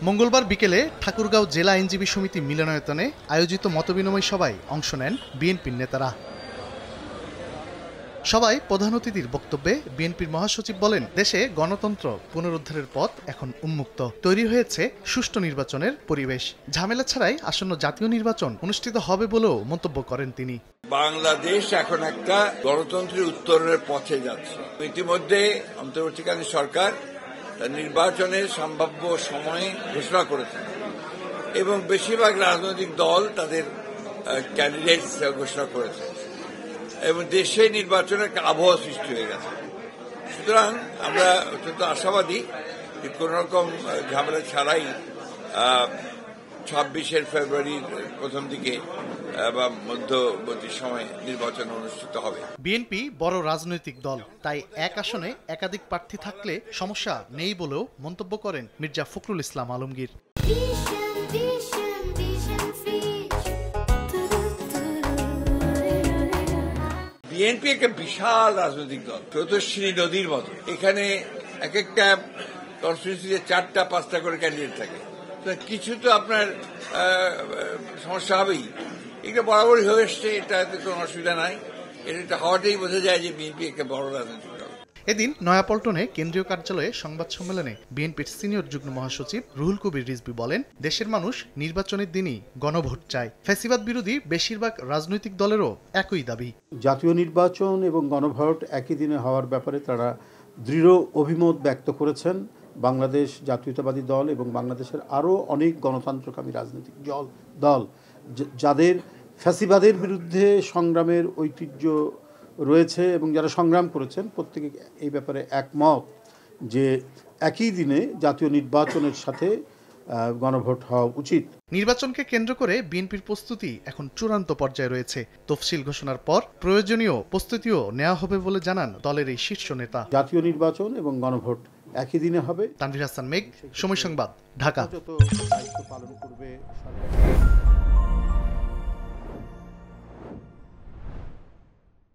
মঙ্গলবার বিকেলে ঠাকুরগাঁও জেলা আইনজীবী সমিতি মিলনায়তনে আয়োজিত মতবিনিময় সভায় অংশ নেন বিএনপির নেতারা। সবাই প্রধান অতিথির বক্তব্যে বিএনপির মহাসচিব বলেন, দেশে গণতন্ত্র পুনরুদ্ধারের পথ এখন উন্মুক্ত, তৈরি হয়েছে সুষ্ঠু নির্বাচনের পরিবেশ, ঝামেলা ছাড়াই আসন্ন জাতীয় নির্বাচন অনুষ্ঠিত হবে বলেও মন্তব্য করেন তিনি। বাংলাদেশ এখন একটা গণতন্ত্রের উত্তরণের পথে যাচ্ছে। ইতিমধ্যে অন্তর্বর্তীকালীন সরকার নির্বাচনের সম্ভাব্য সময় ঘোষণা করেছে এবং বেশিরভাগ রাজনৈতিক দল তাদের ক্যান্ডিডেট ঘোষণা করেছে এবং দেশে নির্বাচনের একটা আবহাওয়া সৃষ্টি হয়ে গেছে। সুতরাং আমরা অত্যন্ত আশাবাদী যে কোন রকম ঝামেলা ছাড়াই 26 ফেব্রুয়ারির প্রথম দিকে বা মধ্যবর্তী সময়ে নির্বাচন অনুষ্ঠিত হবে। বিএনপি বড় রাজনৈতিক দল, তাই এক আসনে একাধিক প্রার্থী থাকলে সমস্যা নেই বলেও মন্তব্য করেন মির্জা ফখরুল ইসলাম আলমগীর। বিএনপি একটা বিশাল রাজনৈতিক দল, স্রোতস্বিনী নদীর মতো। এখানে এক একটা কনস্টিটিউয়েন্সিতে 4টা-5টা করে ক্যান্ডিডেট থাকে, কিছু তো আপনার সমস্যা হবেই। এটা বরাবরই হয়ে এসছে, এটাতে কোনো অসুবিধা নাই। এটা হওয়াটাই বোঝা যায় যে বিএনপি একটা বড় রাজনৈতিক দল। এদিন নয়াপল্টনে কেন্দ্রীয় কার্যালয়ে সংবাদ সম্মেলনে বিএনপির সিনিয়র যুগ্ম মহাসচিব রুহুল কবির রিজভী বলেন, দেশের মানুষ নির্বাচনের দিনই গণভোট চায়। ফ্যাসিবাদ বিরোধী বেশিরভাগ রাজনৈতিক দলেরও একই দাবি। জাতীয় নির্বাচন এবং গণভোট একই দিনে হওয়ার ব্যাপারে তারা দৃঢ় অভিমত ব্যক্ত করেছেন। বাংলাদেশ জাতীয়তাবাদী দল এবং বাংলাদেশের আরও অনেক গণতন্ত্রকামী রাজনৈতিক দল যাদের ফ্যাসিবাদের বিরুদ্ধে সংগ্রামের ঐতিহ্য রয়েছে এবং যারা সংগ্রাম করেছেন, প্রত্যেকে এই ব্যাপারে একমত যে একই দিনে জাতীয় নির্বাচনের সাথে গণভোট হওয়া উচিত। নির্বাচনকে কেন্দ্র করে বিএনপির প্রস্তুতি এখন চূড়ান্ত পর্যায়ে রয়েছে। তফসিল ঘোষণার পর প্রয়োজনীয় প্রস্তুতিও নেওয়া হবে বলে জানান দলের এই শীর্ষ নেতা। জাতীয় নির্বাচন এবং গণভোট একই দিনে হবে। তানভীর হাসান মেঘ, সময় সংবাদ, ঢাকা। দায়িত্ব পালন করবে।